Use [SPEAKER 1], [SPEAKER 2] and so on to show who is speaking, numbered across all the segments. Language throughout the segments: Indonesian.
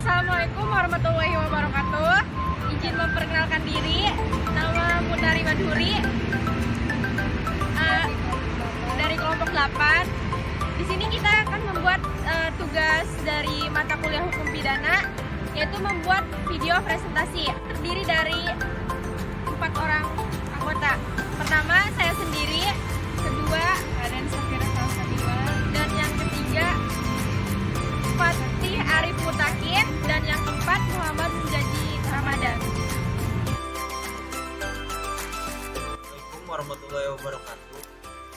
[SPEAKER 1] Assalamualaikum warahmatullahi wabarakatuh. Izin memperkenalkan diri, nama Munari Madhuri, dari kelompok 8. Di sini kita akan membuat tugas dari mata kuliah hukum pidana, yaitu membuat video presentasi. Terdiri dari 4 orang anggota. Pertama, saya sendiri. Kedua, Raden Safira Salsabila. Dan yang ketiga, Fatih Arif Mutakin. Dan yang keempat, Muhammad Munjaji Ramadan.
[SPEAKER 2] Assalamualaikum warahmatullahi wabarakatuh.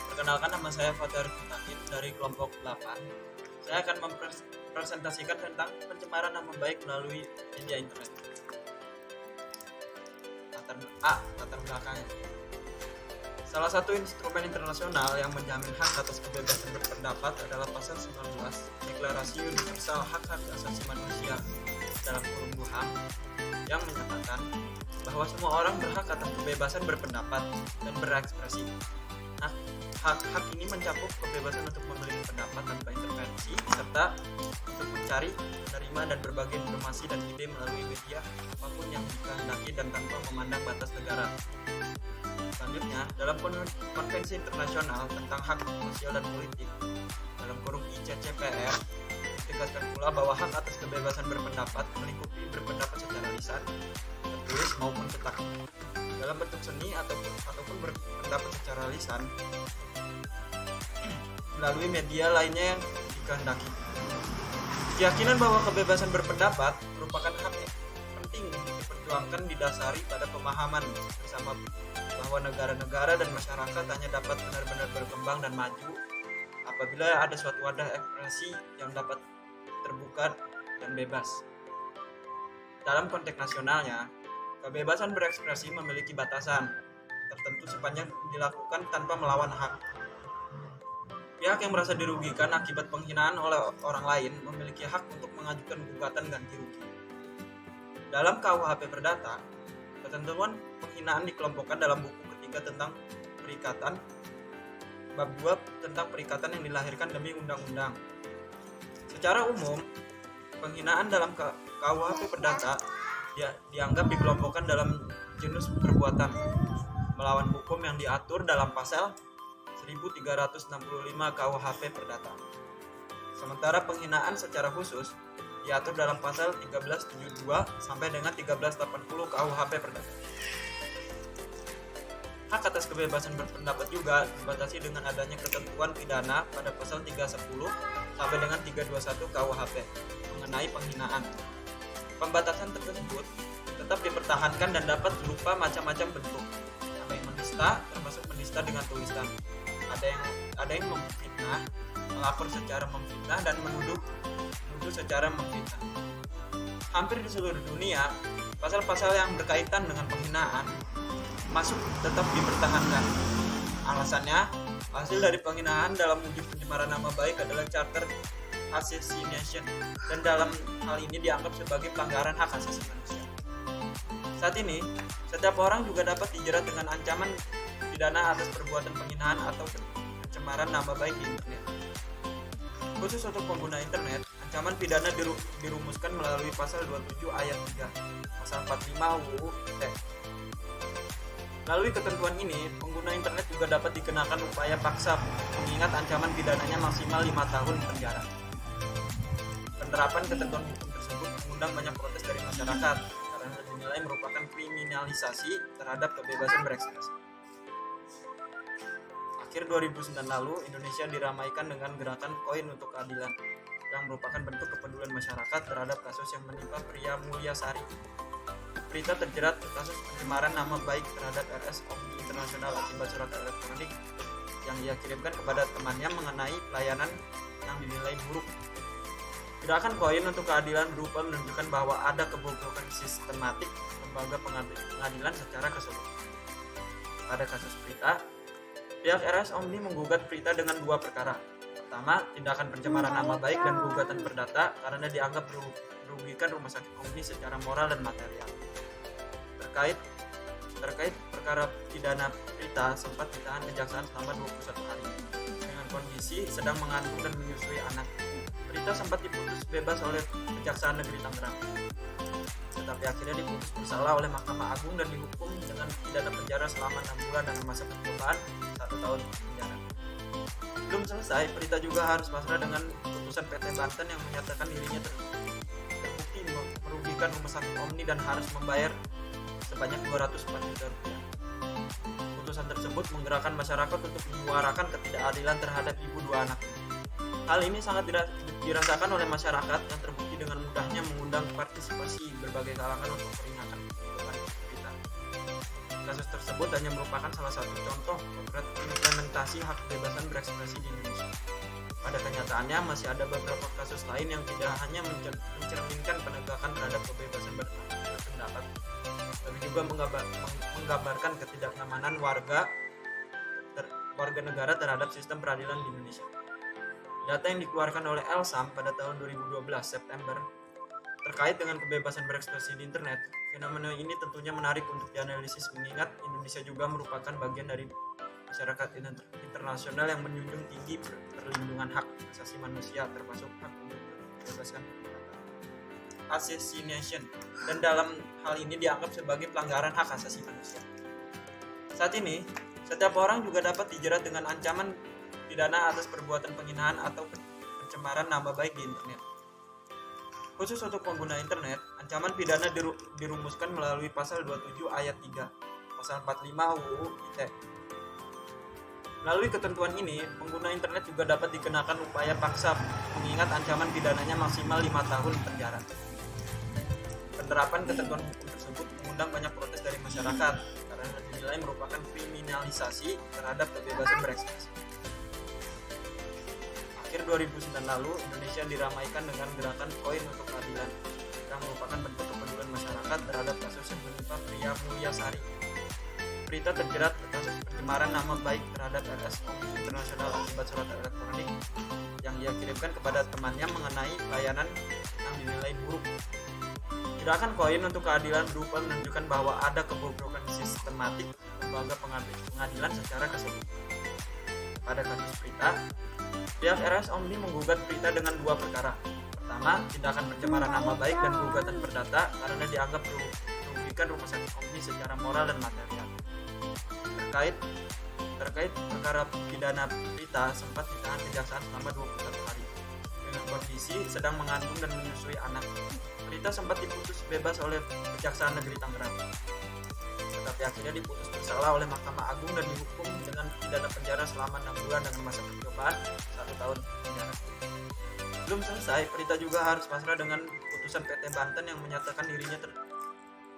[SPEAKER 2] Perkenalkan, nama saya Fatih Arif Mutakin dari kelompok 8. Saya akan mempresentasikan tentang pencemaran nama baik melalui media internet. Latar belakangnya. Salah satu instrumen internasional yang menjamin hak atas kebebasan berpendapat adalah Pasal 19 Deklarasi Universal Hak-Hak Asasi Manusia dalam kurung HAM yang menyatakan bahwa semua orang berhak atas kebebasan berpendapat dan berekspresi. Hak ini mencakup kebebasan untuk memiliki pendapat tanpa intervensi, serta untuk mencari, menerima, dan berbagi informasi dan ide melalui media apapun yang dikehendaki dan tanpa memandang batas negara. Selanjutnya, dalam konvensi internasional tentang hak sosial dan politik dalam kurung ICCPR ditegaskan pula bahwa hak atas kebebasan berpendapat meliputi berpendapat secara lisan, tertulis maupun cetak, dalam bentuk seni ataupun berpendapat secara lisan melalui media lainnya yang dikehendaki. Keyakinan bahwa kebebasan berpendapat merupakan hak yang penting untuk diperjuangkan didasari pada pemahaman bersama bahwa negara-negara dan masyarakat hanya dapat benar-benar berkembang dan maju apabila ada suatu wadah ekspresi yang dapat terbuka dan bebas. Dalam konteks nasionalnya, kebebasan berekspresi memiliki batasan tertentu sepanjang dilakukan tanpa melawan hak. Pihak yang merasa dirugikan akibat penghinaan oleh orang lain memiliki hak untuk mengajukan gugatan ganti rugi. Dalam KUHP Perdata, ketentuan penghinaan dikelompokkan dalam buku ketiga tentang perikatan, bab 2 tentang perikatan yang dilahirkan demi undang-undang. Secara umum, penghinaan dalam KUHP Perdata dianggap dikelompokkan dalam jenis perbuatan melawan hukum yang diatur dalam pasal 1365 KUHP Perdata. Sementara penghinaan secara khusus diatur dalam pasal 1372 sampai dengan 1380 KUHP Perdata. Hak atas kebebasan berpendapat juga dibatasi dengan adanya ketentuan pidana pada pasal 310 sampai dengan 321 KUHP mengenai penghinaan. Pembatasan tersebut tetap dipertahankan dan dapat berupa macam-macam bentuk. Ada yang menista, termasuk menista dengan tulisan. Ada yang memfitnah, melapor secara memfitnah, dan menuduh secara memfitnah. Hampir di seluruh dunia, pasal-pasal yang berkaitan dengan penghinaan masuk tetap dipertahankan. Alasannya, hasil dari penghinaan dalam wujud pencemaran nama baik adalah charter assassination, dan dalam hal ini dianggap sebagai pelanggaran hak asasi manusia. Saat ini, setiap orang juga dapat dijerat dengan ancaman pidana atas perbuatan penghinaan atau pencemaran nama baik di internet. Khusus untuk pengguna internet, ancaman pidana dirumuskan melalui pasal 27 ayat 3, pasal 45 UU ITE. Melalui ketentuan ini, pengguna internet juga dapat dikenakan upaya paksa, mengingat ancaman pidananya maksimal 5 tahun penjara. Penerapan ketentuan hukum tersebut mengundang banyak protes dari masyarakat karena dinilai merupakan kriminalisasi terhadap kebebasan berekspresi. Akhir 2009 lalu, Indonesia diramaikan dengan gerakan Koin untuk Keadilan yang merupakan bentuk kepedulian masyarakat terhadap kasus yang menimpa pria Mulyasari. Prita terjerat kasus pencemaran nama baik terhadap RS Omni Internasional akibat surat elektronik yang ia kirimkan kepada temannya mengenai pelayanan yang dinilai buruk. Gerakan Koin untuk Keadilan berupa menunjukkan bahwa ada kebobrokan sistematik lembaga pengadilan secara keseluruhan. Pada kasus Prita, pihak RS Omni menggugat Prita dengan 2 perkara. Pertama, tindakan pencemaran nama baik dan gugatan perdata karena dianggap merugikan rumah sakit Omni secara moral dan material. Terkait perkara pidana Prita sempat ditahan kejaksaan selama 21 hari dengan kondisi sedang mengandung dan menyusui anak. Prita sempat diputus bebas oleh Kejaksaan Negeri Tangerang, tetapi akhirnya diputus bersalah oleh Mahkamah Agung dan dihukum dengan pidana penjara selama 6 bulan dan masa percobaan 1 tahun penjara. Belum selesai, Prita juga harus pasrah dengan putusan PT Banten yang menyatakan dirinya terbukti merugikan Rumah Sakit Omni dan harus membayar sebanyak 204 juta rupiah. Putusan tersebut menggerakkan masyarakat untuk menyuarakan ketidakadilan terhadap ibu dua anak ini. Hal ini sangat dirasakan oleh masyarakat yang terbukti dengan mudahnya mengundang partisipasi berbagai kalangan untuk meringankan beban Prita. Kasus tersebut hanya merupakan salah satu contoh potret implementasi hak kebebasan berekspresi di Indonesia. Pada kenyataannya masih ada beberapa kasus lain yang tidak hanya mencerminkan penegakan terhadap kebebasan berpendapat, tapi juga menggambarkan ketidaknyamanan warga negara terhadap sistem peradilan di Indonesia. Data yang dikeluarkan oleh Elsam pada tahun 2012 September terkait dengan kebebasan berekspresi di internet, fenomena ini tentunya menarik untuk dianalisis mengingat Indonesia juga merupakan bagian dari masyarakat internasional yang menjunjung tinggi perlindungan hak asasi manusia termasuk hak untuk kebebasan assassination, dan dalam hal ini dianggap sebagai pelanggaran hak asasi manusia. Saat ini, setiap orang juga dapat dijerat dengan ancaman pidana atas perbuatan penghinaan atau pencemaran nama baik di internet. Khusus untuk pengguna internet, ancaman pidana dirumuskan melalui pasal 27 ayat 3, pasal 45 UU ITE. Melalui ketentuan ini, pengguna internet juga dapat dikenakan upaya paksa mengingat ancaman pidananya maksimal 5 tahun penjara. Penerapan ketentuan hukum tersebut mengundang banyak protes dari masyarakat karena dinilai merupakan kriminalisasi terhadap kebebasan berekspresi. Akhir 2009 lalu, Indonesia diramaikan dengan gerakan Koin untuk Keadilan yang merupakan bentuk kepedulian masyarakat terhadap kasus yang menimpa Pria Mulyasari. Prita terjerat kasus pencemaran nama baik terhadap RS Omni Internasional akibat surat elektronik yang ia kirimkan kepada temannya mengenai layanan yang dinilai buruk. Gerakan Koin untuk Keadilan berupa menunjukkan bahwa ada kebobrokan sistematik lembaga pengadilan secara keseluruhan. Pada kasus Prita, pihak RS Omni menggugat Prita dengan 2 perkara. Pertama, tindakan pencemaran nama baik dan gugatan perdata karena dianggap merugikan Rumah Sakit Omni secara moral dan material. Terkait perkara pidana, Prita sempat ditahan kejaksaan selama 21 hari dengan kondisi sedang mengandung dan menyusui anak. Prita sempat diputus bebas oleh Kejaksaan Negeri Tangerang, tetapi akhirnya diputus bersalah oleh Mahkamah Agung dan dihukum dengan pidana penjara selama 6 bulan dengan masa percobaan 1 tahun penjara. Belum selesai, Prita juga harus pasrah dengan putusan PT Banten yang menyatakan dirinya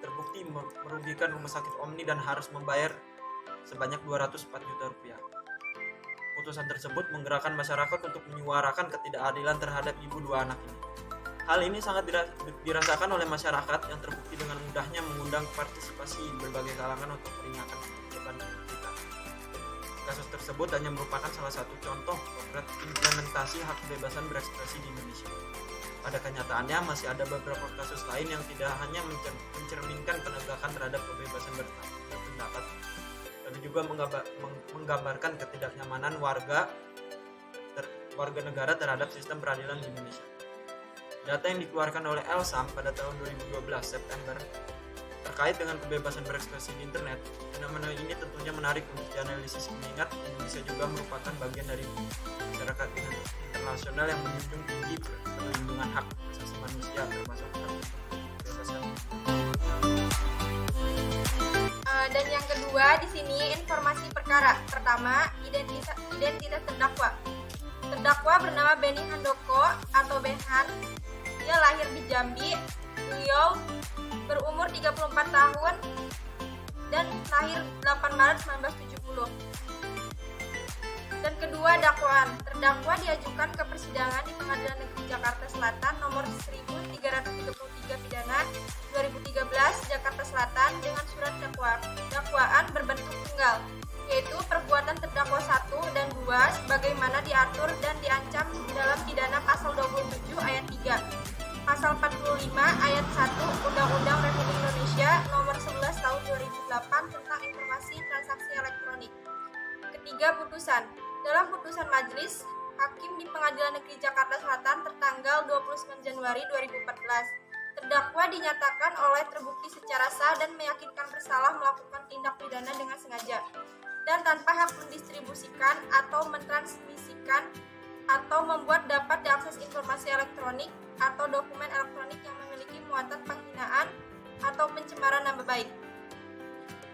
[SPEAKER 2] terbukti merugikan Rumah Sakit Omni dan harus membayar sebanyak 204 juta rupiah. Putusan tersebut menggerakkan masyarakat untuk menyuarakan ketidakadilan terhadap ibu dua anak ini. Hal ini sangat dirasakan oleh masyarakat yang terbukti dengan mudahnya mengundang partisipasi berbagai kalangan untuk meringankan beban Prita. Kasus tersebut hanya merupakan salah satu contoh potret implementasi hak kebebasan berekspresi di Indonesia. Pada kenyataannya masih ada beberapa kasus lain yang tidak hanya mencerminkan penegakan terhadap kebebasan berpendapat, tapi juga menggambarkan ketidaknyamanan warga negara terhadap sistem peradilan di Indonesia. Data yang dikeluarkan oleh Elsam pada tahun 2012 September terkait dengan kebebasan berekspresi di internet, fenomena ini tentunya menarik untuk dianalisis mengingat Indonesia juga merupakan bagian dari masyarakat internasional yang menjunjung tinggi perlindungan hak asasi manusia termasuk hak kebebasan.
[SPEAKER 1] Dan yang kedua di sini informasi perkara. Pertama, identitas terdakwa. Terdakwa bernama Benny Handoko atau Benhan. Dia lahir di Jambi. Beliau berumur 34 tahun dan lahir 8 Maret 1970. Dan kedua, dakwaan. Terdakwa diajukan ke persidangan di Pengadilan Negeri Jakarta Selatan nomor 1333 pidana 2013 Jakarta Selatan dengan surat dakwaan berbentuk tunggal, yaitu perbuatan terdakwa 1 dan 2 sebagaimana diatur dan diancam dalam pidana pasal 27 ayat 3, pasal 45 ayat 1 Undang-Undang Republik Indonesia nomor 11 tahun 2008 tentang informasi transaksi elektronik. Ketiga, putusan. Dalam putusan majelis Hakim di Pengadilan Negeri Jakarta Selatan tertanggal 29 Januari 2014. Terdakwa dinyatakan oleh terbukti secara sah dan meyakinkan bersalah melakukan tindak pidana dengan sengaja dan tanpa hak mendistribusikan atau mentransmisikan atau membuat dapat diakses informasi elektronik atau dokumen elektronik yang memiliki muatan penghinaan atau pencemaran nama baik.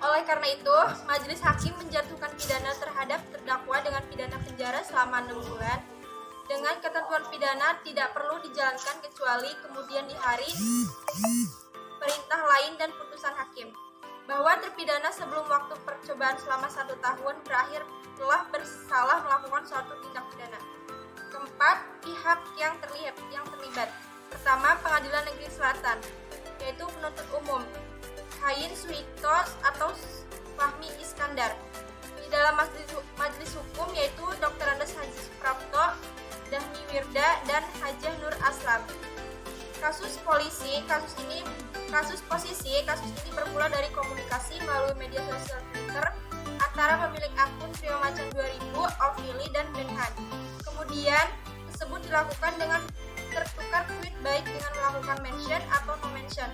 [SPEAKER 1] Oleh karena itu, majelis hakim menjatuhkan pidana terhadap terdakwa dengan pidana penjara selama 6 bulan dengan ketentuan pidana tidak perlu dijalankan kecuali kemudian di hari perintah lain dan putusan hakim, bahwa terpidana sebelum waktu percobaan selama 1 tahun berakhir telah bersalah melakukan suatu tindak pidana. Keempat, pihak yang terlibat. Pertama, Pengadilan Negeri Selatan, yaitu penuntut umum Hayin Suhito atau Fahmi Iskandar. Di dalam majelis hukum yaitu Dr. Andes Haji Suprapto, Dahmi Wirda, dan Hajah Nur Aslam. Kasus ini bermula dari komunikasi melalui media sosial Twitter antara pemilik akun Trio Macan 2000, Ofili, dan Benhan. Kemudian tersebut dilakukan dengan tertukar tweet baik dengan melakukan mention atau no mention.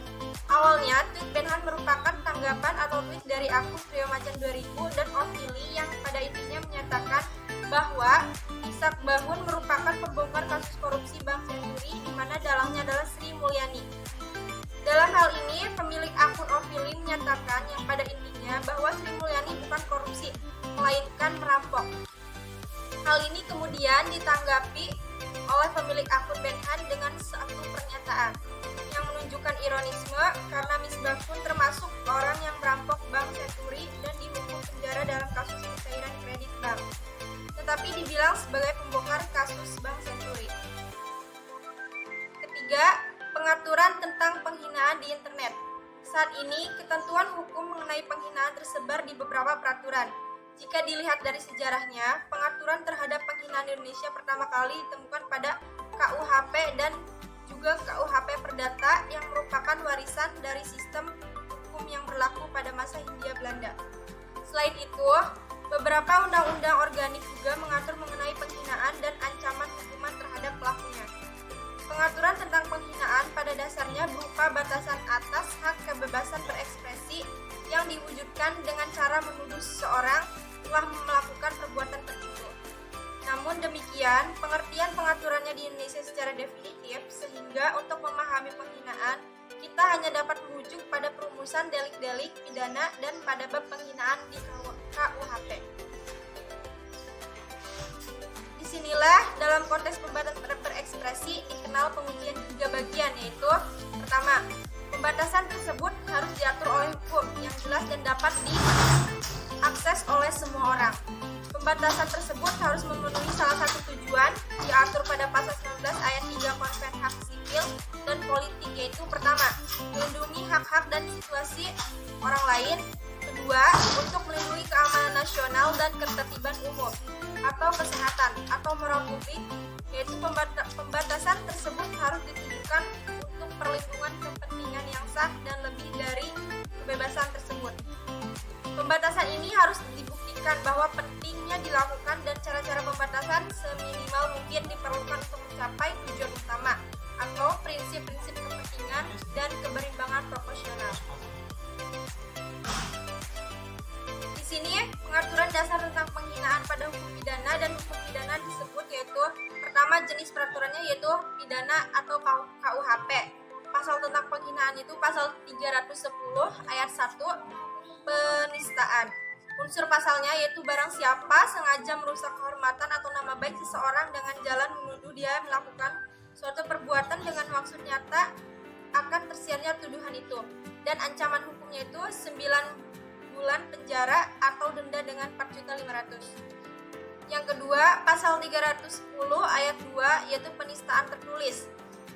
[SPEAKER 1] Awalnya tweet Benhan merupakan tanggapan atau tweet dari akun Trio Macan 2000 dan Ofili yang pada intinya menyatakan bahwa Ishak Bahun merupakan pembongkar kasus korupsi Bank Senturi di mana dalangnya adalah Sri Mulyani. Dalam hal ini, pemilik akun Ofili menyatakan yang pada intinya bahwa Sri Mulyani bukan korupsi, melainkan merampok. Hal ini kemudian ditanggapi oleh pemilik akun Benhan dengan satu pernyataan yang menunjukkan ironisme karena Misbahun termasuk orang yang merampok Bank Senturi dan dihukum penjara dalam kasus pencairan kredit bank, tetapi dibilang sebagai pembongkar kasus Bank Senturi. Ketiga, pengaturan tentang penghinaan di internet. Saat ini, ketentuan hukum mengenai penghinaan tersebar di beberapa peraturan. Jika dilihat dari sejarahnya, pengaturan terhadap penghinaan di Indonesia pertama kali ditemukan pada KUHP dan juga KUHP Perdata yang merupakan warisan dari sistem hukum yang berlaku pada masa Hindia Belanda. Selain itu, beberapa undang-undang organik juga mengatur mengenai penghinaan dan ancaman hukuman terhadap pelakunya. Pengaturan tentang penghinaan pada dasarnya berupa batasan atas hak kebebasan berekspresi yang diwujudkan dengan cara menuduh seseorang telah melakukan perbuatan tertentu. Namun demikian, pengertian pengaturannya di Indonesia secara definitif sehingga untuk memahami penghinaan, kita hanya dapat merujuk pada perumusan delik-delik pidana dan pada bab penghinaan di KUHP. Disinilah dalam konteks pembatasan berekspresi dikenal pengujian 3 bagian, yaitu pertama, pembatasan tersebut harus diatur oleh hukum yang jelas dan dapat diakses oleh semua orang. Pembatasan tersebut harus memenuhi salah satu tujuan diatur pada pasal 19 ayat 3 Konven Hak Sipil dan Politik, yaitu pertama, melindungi hak-hak dan situasi orang lain. Kedua, untuk melindungi keamanan nasional dan ketertiban umum atau kesehatan atau moral publik, yaitu pembatasan tersebut harus ditujukan untuk perlindungan kepentingan yang sah dan lebih dari kebebasan tersebut. Pembatasan ini harus dibuktikan bahwa pentingnya dilakukan dan cara-cara pembatasan seminimal mungkin diperlukan untuk mencapai tujuan utama atau prinsip-prinsip kepentingan dan keberimbangan proporsional. Di sini pengaturan dasar tentang penghinaan pada hukum pidana dan hukum pidana disebut, yaitu pertama, jenis peraturannya yaitu pidana atau KUHP. Pasal tentang penghinaan itu pasal 310 ayat 1 penistaan. Unsur pasalnya yaitu barang siapa sengaja merusak kehormatan atau nama baik seseorang dengan jalan menuduh dia melakukan suatu perbuatan dengan maksud nyata akan tersiarnya tuduhan itu, dan ancaman hukumnya itu 9 bulan penjara atau denda dengan 4.500.000. Yang kedua, pasal 310 ayat 2 yaitu penistaan tertulis.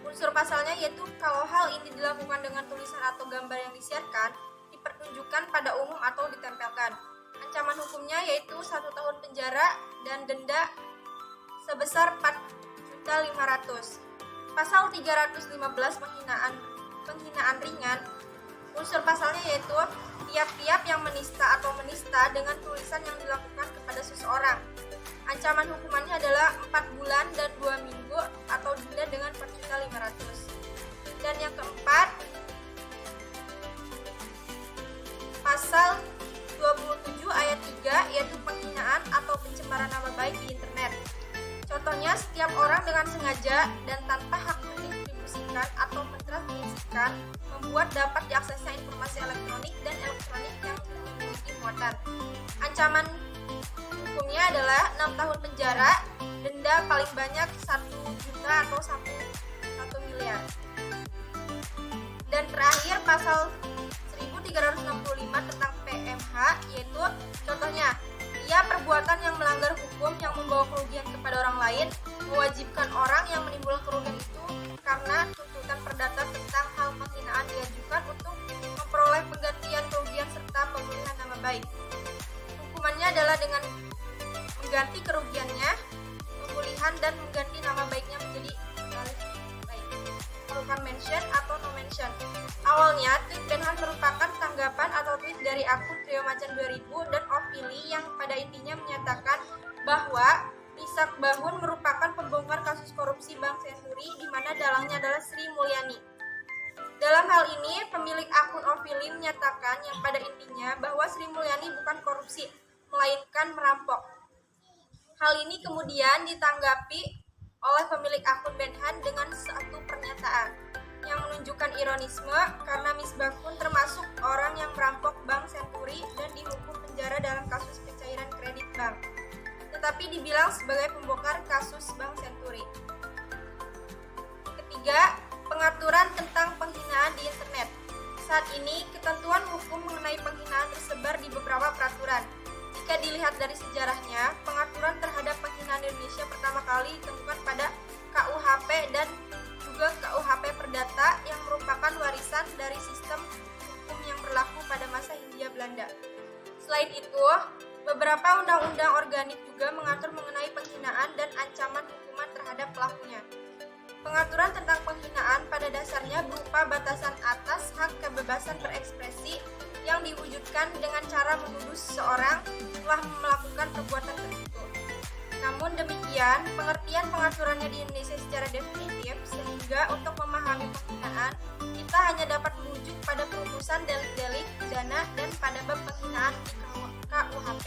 [SPEAKER 1] Unsur pasalnya yaitu kalau hal ini dilakukan dengan tulisan atau gambar yang disiarkan, dipertunjukkan pada umum atau ditempelkan. Ancaman hukumnya yaitu 1 tahun penjara dan denda sebesar 4.500.000. Pasal 315 penghinaan ringan. Unsur pasalnya yaitu tiap-tiap yang menista atau menista dengan tulisan yang dilakukan kepada seseorang Ancaman hukumannya adalah 4 bulan dan 2 minggu atau denda dengan 4.500.000. Dan yang keempat, pasal 27 ayat 3 yaitu penghinaan atau pencemaran nama baik di internet. Contohnya, setiap orang dengan sengaja dan tanpa hak mendistribusikan atau mentransmisikan membuat dapat diaksesnya informasi elektronik dan elektronik yang memiliki muatan. Ancaman hukumnya adalah 6 tahun penjara, denda paling banyak 1 juta atau sampai 1 miliar. Dan terakhir pasal 1365 tentang PMH, yaitu contohnya, ia perbuatan yang melanggar hukum yang membawa kerugian kepada orang lain, mewajibkan orang yang menimbulkan kerugian itu karena tuntutan perdata tentang hal penghinaan diajukan untuk memperoleh penggantian kerugian serta pemulihan nama baik. Hukumannya adalah dengan mengganti kerugiannya, pemulihan dan mengganti nama baiknya menjadi baik, merupakan mention atau no mention. Awalnya, tweet Benhan merupakan tanggapan atau tweet dari akun Trio Macan 2000 dan Opili yang pada intinya menyatakan bahwa Misak Bahun merupakan pembongkar kasus korupsi Bank Senturi di mana dalangnya adalah Sri Mulyani. Dalam hal ini, pemilik akun Opili menyatakan yang pada intinya bahwa Sri Mulyani bukan korupsi, melainkan merampok. Hal ini kemudian ditanggapi oleh pemilik akun Benhan dengan satu pernyataan yang menunjukkan ironisme karena Misbahun termasuk orang yang merampok Bank Senturi dan dihukum penjara dalam kasus pencairan kredit bank, tetapi dibilang sebagai pembongkar kasus Bank Senturi. Ketiga, pengaturan tentang penghinaan di internet. Saat ini, ketentuan hukum mengenai penghinaan tersebar di beberapa peraturan. Jika dilihat dari sejarahnya, pengaturan terhadap penghinaan di Indonesia pertama kali ditemukan pada KUHP dan juga KUHP Perdata yang merupakan warisan dari sistem hukum yang berlaku pada masa Hindia Belanda. Selain itu, beberapa undang-undang organik juga mengatur mengenai penghinaan dan ancaman hukuman terhadap pelakunya. Pengaturan tentang penghinaan pada dasarnya berupa batasan atas hak kebebasan berekspresi yang diwujudkan dengan cara menuduh seseorang telah melakukan perbuatan tertentu. Namun demikian, pengertian pengaturannya di Indonesia secara definitif, sehingga untuk memahami penghinaan, kita hanya dapat merujuk pada perumusan delik-delik pidana dan pada bab penghinaan di KUHP.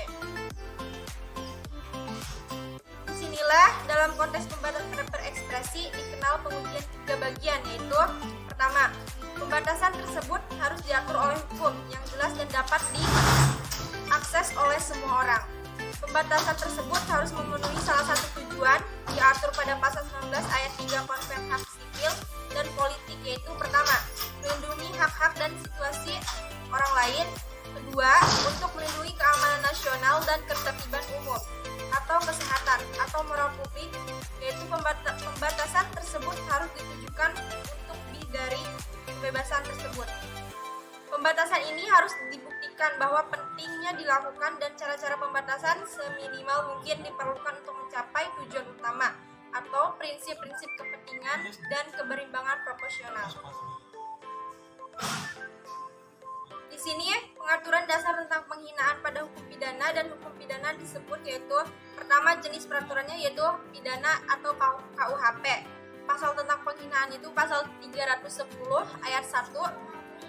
[SPEAKER 1] Disinilah dalam konteks pembatasan berekspresi dikenal pengujian 3 bagian, yaitu pertama, pembatasan tersebut harus diatur oleh hukum yang jelas dan dapat diakses oleh semua orang. Pembatasan tersebut harus memenuhi salah satu tujuan diatur pada pasal 19 ayat 3 Konven Hak Sipil dan Politik, yaitu pertama, melindungi hak-hak dan situasi orang lain, kedua, untuk melindungi keamanan nasional dan ketertiban umum atau kesehatan atau moral publik, yaitu pembatasan tersebut harus ditujukan untuk lebih dari kebebasan tersebut. Pembatasan ini harus dibuktikan bahwa pentingnya dilakukan dan cara-cara pembatasan seminimal mungkin diperlukan untuk mencapai tujuan utama atau prinsip-prinsip kepentingan dan keberimbangan proporsional. Di sini pengaturan dasar tentang penghinaan pada hukum pidana dan hukum pidana disebut, yaitu pertama, jenis peraturannya yaitu pidana atau KUHP. Pasal tentang penghinaan itu pasal 310 ayat 1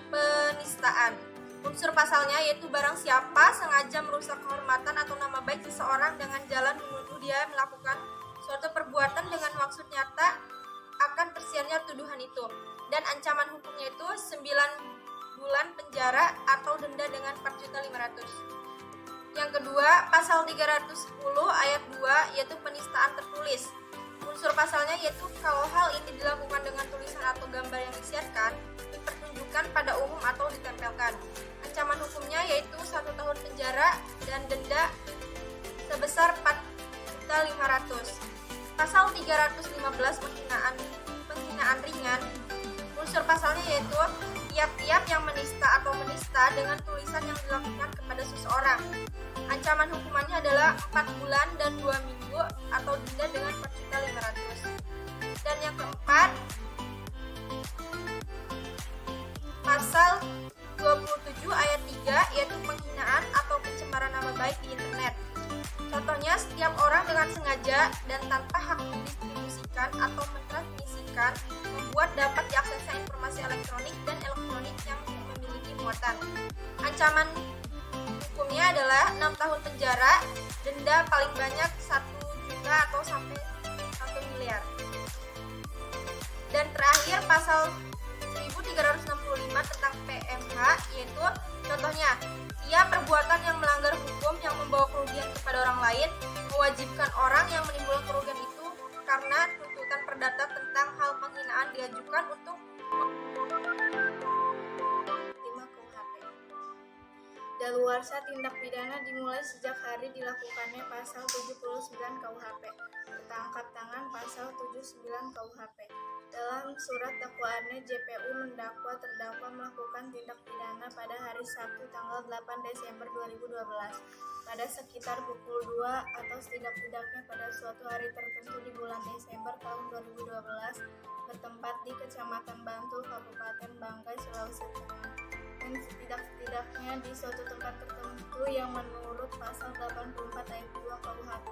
[SPEAKER 1] penistaan. Unsur pasalnya yaitu barang siapa sengaja merusak kehormatan atau nama baik seseorang dengan jalan menuduh dia melakukan suatu perbuatan dengan maksud nyata akan tersiarnya tuduhan itu, dan ancaman hukumnya itu 9 bulan penjara atau denda dengan 4.500.000. Yang kedua, pasal 310 ayat 2 yaitu penistaan tertulis. Unsur pasalnya yaitu kalau hal ini dilakukan dengan tulisan atau gambar yang disiarkan, dipertunjukkan pada umum atau ditempelkan. Ancaman hukumnya yaitu 1 tahun penjara dan denda sebesar 4.500.000. Pasal 315 penghinaan ringan. Unsur pasalnya yaitu tiap-tiap yang menista atau menista dengan tulisan yang dilakukan kepada seseorang. Ancaman hukumannya adalah 4 bulan dan 2 minggu atau denda dengan 4.500.000. Dan yang keempat, pasal 27 ayat 3 yaitu penghinaan atau pencemaran nama baik di internet. Contohnya, setiap orang dengan sengaja dan tanpa hak mendistribusikan atau mentransmisikan membuat dapat diaksesnya informasi elektronik dan elektronik yang memiliki muatan. Ancaman hukumnya adalah 6 tahun penjara, denda paling banyak 1 juta atau sampai 1 miliar. Dan terakhir pasal 1365 tentang PMH, yaitu contohnya, ia perbuatan yang melanggar hukum yang membawa kerugian kepada orang lain, mewajibkan orang yang menimbulkan kerugian itu karena tuntutan perdata tentang hal penghinaan diajukan untuk 5 KUHP. Daluarsa tindak pidana dimulai sejak hari dilakukannya pasal 79 KUHP. Tertangkap tangan pasal 79 KUHP. Dalam surat dakwaannya, JPU mendakwa terdakwa melakukan tindak pidana pada hari Sabtu tanggal 8 Desember 2012 pada sekitar pukul 2 atau setidak-tidaknya pada suatu hari tertentu di bulan Desember tahun 2012 bertempat di Kecamatan Bantul, Kabupaten Bangkai, Sulawesi Tengah, dan setidak-tidaknya di suatu tempat tertentu yang menurut pasal 84 ayat 2 KUHP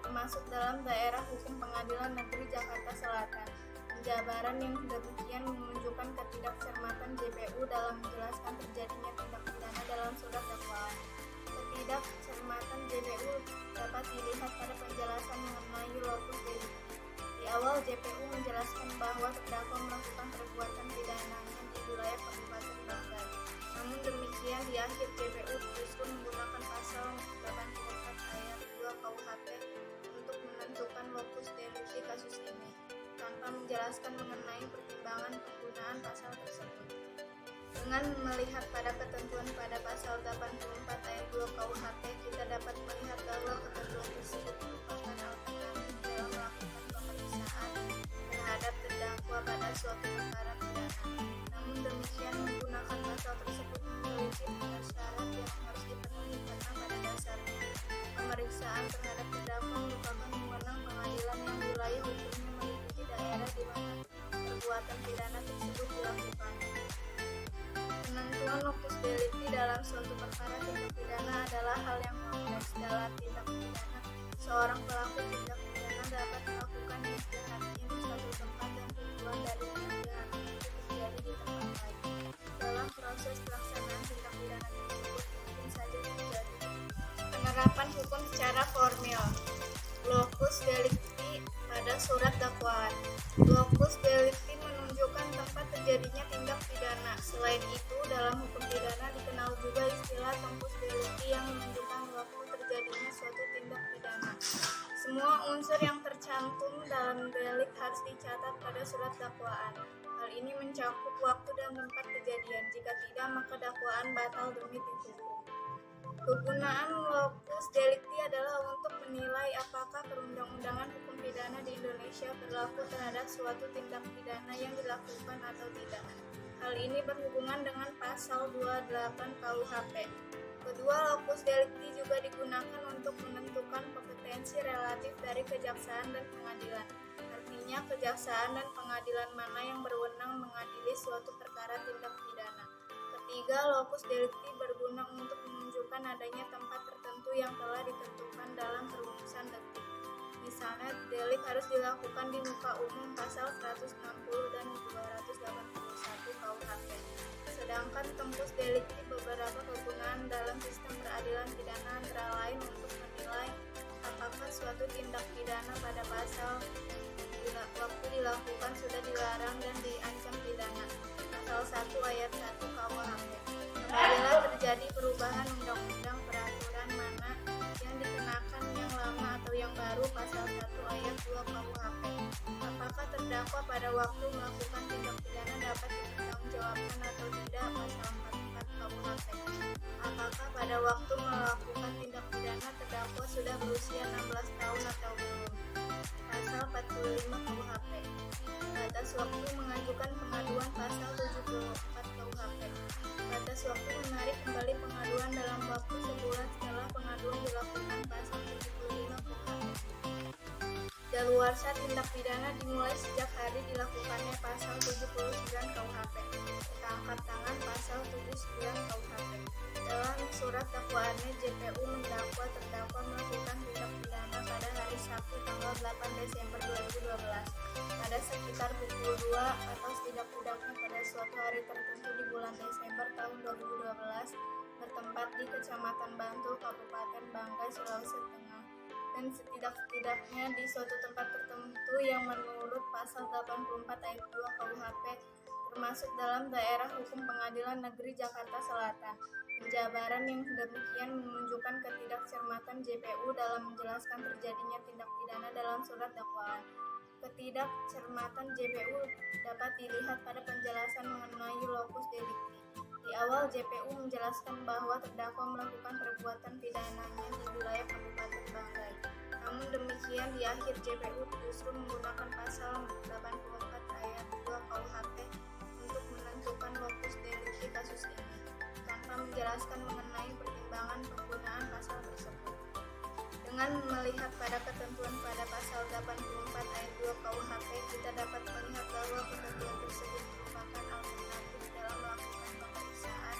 [SPEAKER 1] termasuk dalam daerah hukum Pengadilan Negeri Jakarta Selatan. Penjabaran yang demikian menunjukkan ketidakcermatan JPU dalam menjelaskan terjadinya tindak pidana dalam surat dakwaan. Ketidakcermatan JPU dapat dilihat pada penjelasan mengenai lokus delicti. Di awal, JPU menjelaskan bahwa terdakwa melakukan perbuatan pidananya di wilayah Kabupaten Bangkai. Namun demikian, di akhir JPU justru menggunakan pasal 84 ayat 2 KUHP untuk menentukan lokus delicti kasus ini, tanpa menjelaskan mengenai pertimbangan penggunaan pasal tersebut. Dengan melihat pada ketentuan pada pasal 84 ayat 2 KUHP, kita dapat melihat bahwa ketentuan tersebut merupakan alternatif dalam melakukan pemeriksaan terhadap terdakwa pada suatu perkara pidana. Namun demikian, menggunakan pasal tersebut memiliki syarat yang harus dipenuhi karena pada dasarnya pemeriksaan terhadap terdakwa merupakan wewenang pengadilan yang wilayah hukumnya meliputi daerah di mana perbuatan pidana tersebut dilakukan. Penentuan lokus delicti dalam suatu perkara tindak pidana adalah hal yang kompleks. Dalam tindak pidana, seorang pelaku tindak pidana dapat melakukan kejahatan di suatu tempat dan tujuan dari kejahatan itu terjadi di tempat lain. Dalam proses pelaksanaan tindak pidana tersebut mungkin saja terjadi penerapan hukum secara formil. Lokus delicti pada surat dakwaan. Lokus delicti menunjukkan tempat terjadinya tindak pidana. Selain itu, dalam hukum pidana dikenal juga istilah tempus delicti yang menunjukkan waktu terjadinya suatu tindak pidana. Semua unsur yang tercantum dalam delik harus dicatat pada surat dakwaan. Hal ini mencakup waktu dan tempat kejadian. Jika tidak, maka dakwaan batal demi dihukum. Kegunaan lokus delicti adalah untuk menilai apakah perundang-undangan hukum pidana di Indonesia berlaku terhadap suatu tindak pidana yang dilakukan atau tidak. Hal ini berhubungan dengan pasal 28 KUHP. Kedua, lokus delicti juga digunakan untuk menentukan kompetensi relatif dari kejaksaan dan pengadilan. Artinya, kejaksaan dan pengadilan mana yang berwenang mengadili suatu perkara tindak pidana. Ketiga, lokus delicti berguna untuk menunjukkan adanya tempat tertentu yang telah ditentukan dalam perumusan delik. Misalnya, delik harus dilakukan di muka umum pasal 160 dan 281 KUHP. Sedangkan tempus delicti beberapa kegunaan dalam sistem peradilan pidana antara lain untuk menilai apakah suatu tindak pidana pada pasal waktu dilakukan sudah dilarang dan diancam pidana. Pasal 1 ayat 1 KUHP. Apabila terjadi perubahan undang-undang peraturan mana yang dikenakan yang lama atau yang baru pasal 1 ayat 2 KUHP. Apakah terdakwa pada waktu melakukan tindak pidana dapat dipertanggungjawabkan atau tidak pasal 44 KUHP. Apakah pada waktu melakukan tindak pidana terdakwa sudah berusia 16 tahun atau belum. Pasal 45 KUHP. Batas waktu mengajukan pengaduan pasal 74 KUHP. Batas waktu menarik kembali pengaduan dalam waktu sebulan setelah pengaduan dilakukan pasal 75 KUHP. Daluarsa tindak pidana dimulai sejak hari dilakukannya pasal 79 KUHP. Tertangkap tangan pasal 79 KUHP. Dalam
[SPEAKER 3] surat dakwaannya, JPU mendakwa terdakwa melakukan tindak pidana pada hari Sabtu tanggal 8 Desember 2012 pada sekitar pukul 2 atau setidak-tidaknya pada suatu hari tertentu di bulan Desember tahun 2012 bertempat di Kecamatan Bantul, Kabupaten Banggai, Sulawesi Tengah, dan setidak-tidaknya di suatu tempat tertentu yang menurut pasal 84 ayat 2 KUHP termasuk dalam daerah hukum Pengadilan Negeri Jakarta Selatan. Penjabaran yang demikian menunjukkan ketidakcermatan JPU dalam menjelaskan terjadinya tindak pidana dalam surat dakwaan. Ketidakcermatan JPU dapat dilihat pada penjelasan mengenai lokus delikti. Di awal, JPU menjelaskan bahwa terdakwa melakukan perbuatan pidananya di wilayah Kabupaten Banggai. Namun demikian, di akhir JPU justru menggunakan pasal 84 ayat 2 KUHP untuk menentukan lokus delikti kasus ini, tanpa menjelaskan mengenai pertimbangan penggunaan pasal tersebut. Dengan melihat pada ketentuan pada pasal 84 ayat 2 KUHP, kita dapat melihat bahwa ketentuan tersebut merupakan alternatif dalam melakukan pemeriksaan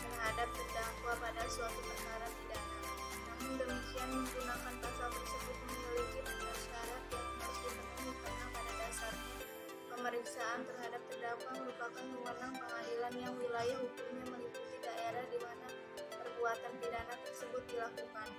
[SPEAKER 3] terhadap terdakwa pada suatu perkara pidana. Namun demikian, menggunakan pasal tersebut memiliki syarat yang harus dipenuhi karena pada dasarnya pemeriksaan terhadap terdakwa merupakan wewenang pengadilan yang wilayah hukumnya meliputi daerah di mana perbuatan pidana tersebut dilakukan.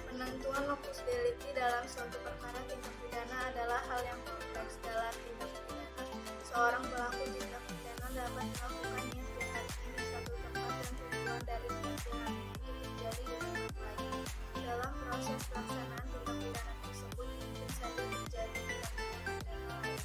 [SPEAKER 3] Penentuan lokus delikti dalam suatu perkara tindak pidana adalah hal yang kompleks. Dalam tindak pidana, seorang pelaku tindak pidana dapat melakukannya pihaknya di satu tempat dan tujuan dari pihak itu terjadi di tempat lain. Dalam proses pelaksanaan tindak pidana tersebut mungkin saja terjadi tindak pidana lain.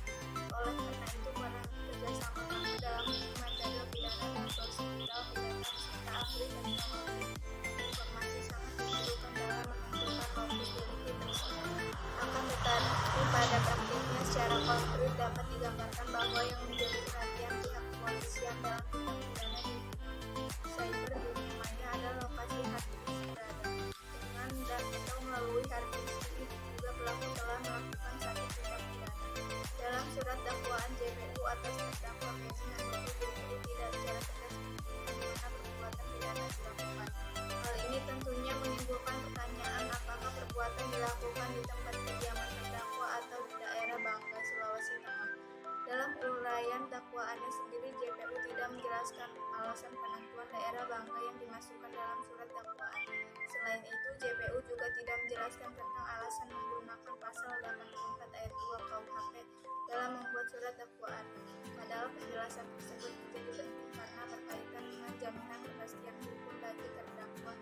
[SPEAKER 3] Oleh karena itu, para kerjasama dalam material pidana dan prosedural pidana serta ahli teknologi informasi sangat diperlukan dalam menentukan lokus delikti tersebut. Akan tetapi pada praktiknya secara konkret dapat digambarkan bahwa yang menjadi perhatian pihak kepolisian dalam tindak pidana di cyber dunia maya adalah lokasi hard disk berada. Dengan dan atau melalui hard disk ini juga pelaku telah melakukan satu tindak pidana. Dalam surat dakwaan JPU atas terdakwa Peci Handoko Jumili tidak secara tegas menyebutkan di mana perbuatan pidana dilakukan. Hal ini tentunya menimbulkan pertanyaan apakah perbuatan dilakukan di tempat kediaman terdakwa atau di daerah Banggai, Sulawesi Tengah. Dalam uraian dakwaannya sendiri, JPU tidak menjelaskan alasan penentuan daerah Banggai yang dimasukkan dalam surat dakwaan. Selain itu, JPU juga tidak menjelaskan tentang alasan menggunakan pasal 84 ayat 2 KUHP dalam membuat surat dakwaan. Padahal penjelasan tersebut menjadi penting karena berkaitan dengan jaminan kepastian hukum bagi terdakwa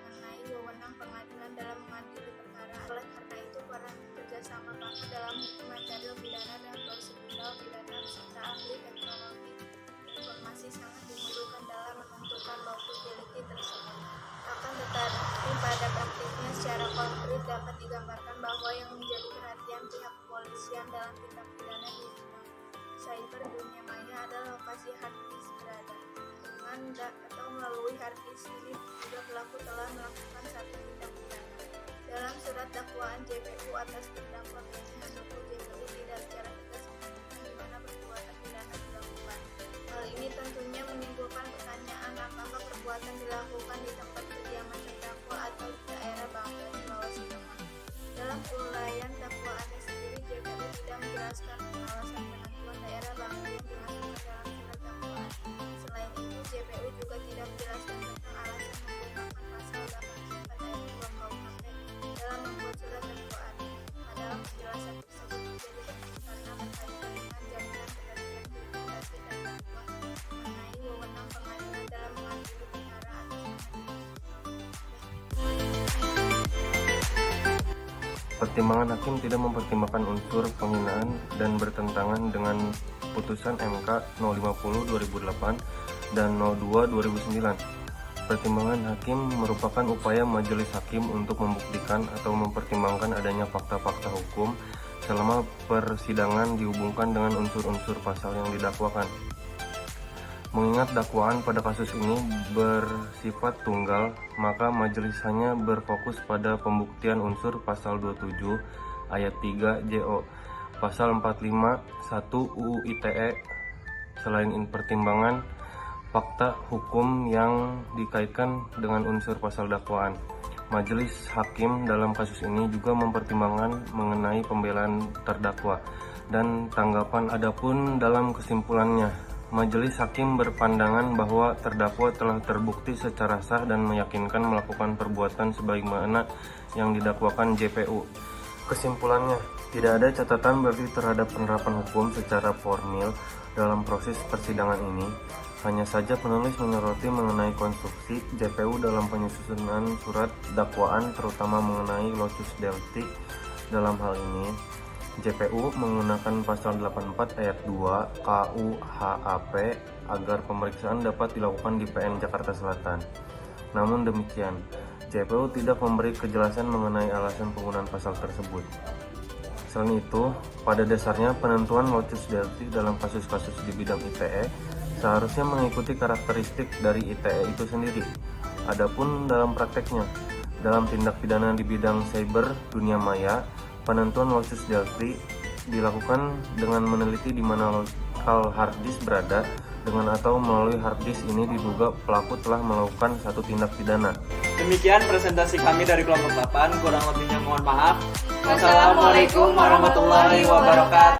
[SPEAKER 3] mengenai wewenang pengadilan dalam mengadili perkara. Oleh karena itu, para kerjasama pakar dalam hukum material pidana dan prosedural pidana serta ahli teknologi informasi sangat diperlukan dalam menentukan lokus delikti tersebut. Akan tetapi pada praktiknya secara konkret dapat digambarkan bahwa yang menjadi perhatian pihak kepolisian dalam tindak pidana di bidang cyber dunia maya adalah lokasi hard disk berada. Dengan atau melalui hard disk ini juga pelaku telah melakukan satu tindak pidana. Dalam surat dakwaan JPU atas terdakwa Peci Handoko Jumili tidak secara tegas menyebutkan di mana perbuatan pidana dilakukan. Hal ini tentunya menimbulkan pertanyaan apakah perbuatan dilakukan di tempat kediaman terdakwa atau di daerah Banggai, Sulawesi Tengah. Dalam uraian dakwaannya sendiri, JPU tidak menjelaskan alasan penentuan daerah Banggai yang dimasukkan dalam surat dakwaan. Selain itu, JPU juga tidak menjelaskan tentang alasan menggunakan pasal 84 ayat 2 KUHP dalam membuat surat dakwaan. Padahal penjelasan tersebut menjadi penting karena berkaitan dengan jaminan kepastian hukum bagi terdakwa mengenai wewenang pengadilan dalam mengadili perkara atas nama
[SPEAKER 4] Pertimbangan hakim tidak mempertimbangkan unsur penghinaan dan bertentangan dengan putusan MK 050/2008 dan 02/2009. Pertimbangan hakim merupakan upaya majelis hakim untuk membuktikan atau mempertimbangkan adanya fakta-fakta hukum selama persidangan dihubungkan dengan unsur-unsur pasal yang didakwakan. Mengingat dakwaan pada kasus ini bersifat tunggal, maka majelis hanya berfokus pada pembuktian unsur pasal 27 ayat 3 JO, pasal 45 1 UU ITE. Selain pertimbangan fakta hukum yang dikaitkan dengan unsur pasal dakwaan. Majelis hakim dalam kasus ini juga mempertimbangkan mengenai pembelaan terdakwa dan tanggapan. Adapun dalam kesimpulannya, majelis hakim berpandangan bahwa terdakwa telah terbukti secara sah dan meyakinkan melakukan perbuatan sebagaimana yang didakwakan JPU. Kesimpulannya, tidak ada catatan berarti terhadap penerapan hukum secara formil dalam proses persidangan ini. Hanya saja penulis menyoroti mengenai konstruksi JPU dalam penyusunan surat dakwaan, terutama mengenai lotus delicti. Dalam hal ini, JPU menggunakan pasal 84 ayat 2 KUHAP agar pemeriksaan dapat dilakukan di PN Jakarta Selatan. Namun demikian, JPU tidak memberi kejelasan mengenai alasan penggunaan pasal tersebut. Selain itu, pada dasarnya penentuan lotus delicti dalam kasus-kasus di bidang ITE seharusnya mengikuti karakteristik dari ITE itu sendiri. Adapun dalam prakteknya, dalam tindak pidana di bidang cyber dunia maya, penentuan lotus delicti dilakukan dengan meneliti di mana lokal hard disk berada, dengan atau melalui hard disk ini diduga pelaku telah melakukan satu tindak pidana.
[SPEAKER 2] Demikian presentasi kami dari kelompok 8, kurang lebihnya mohon maaf. Wassalamualaikum warahmatullahi wabarakatuh.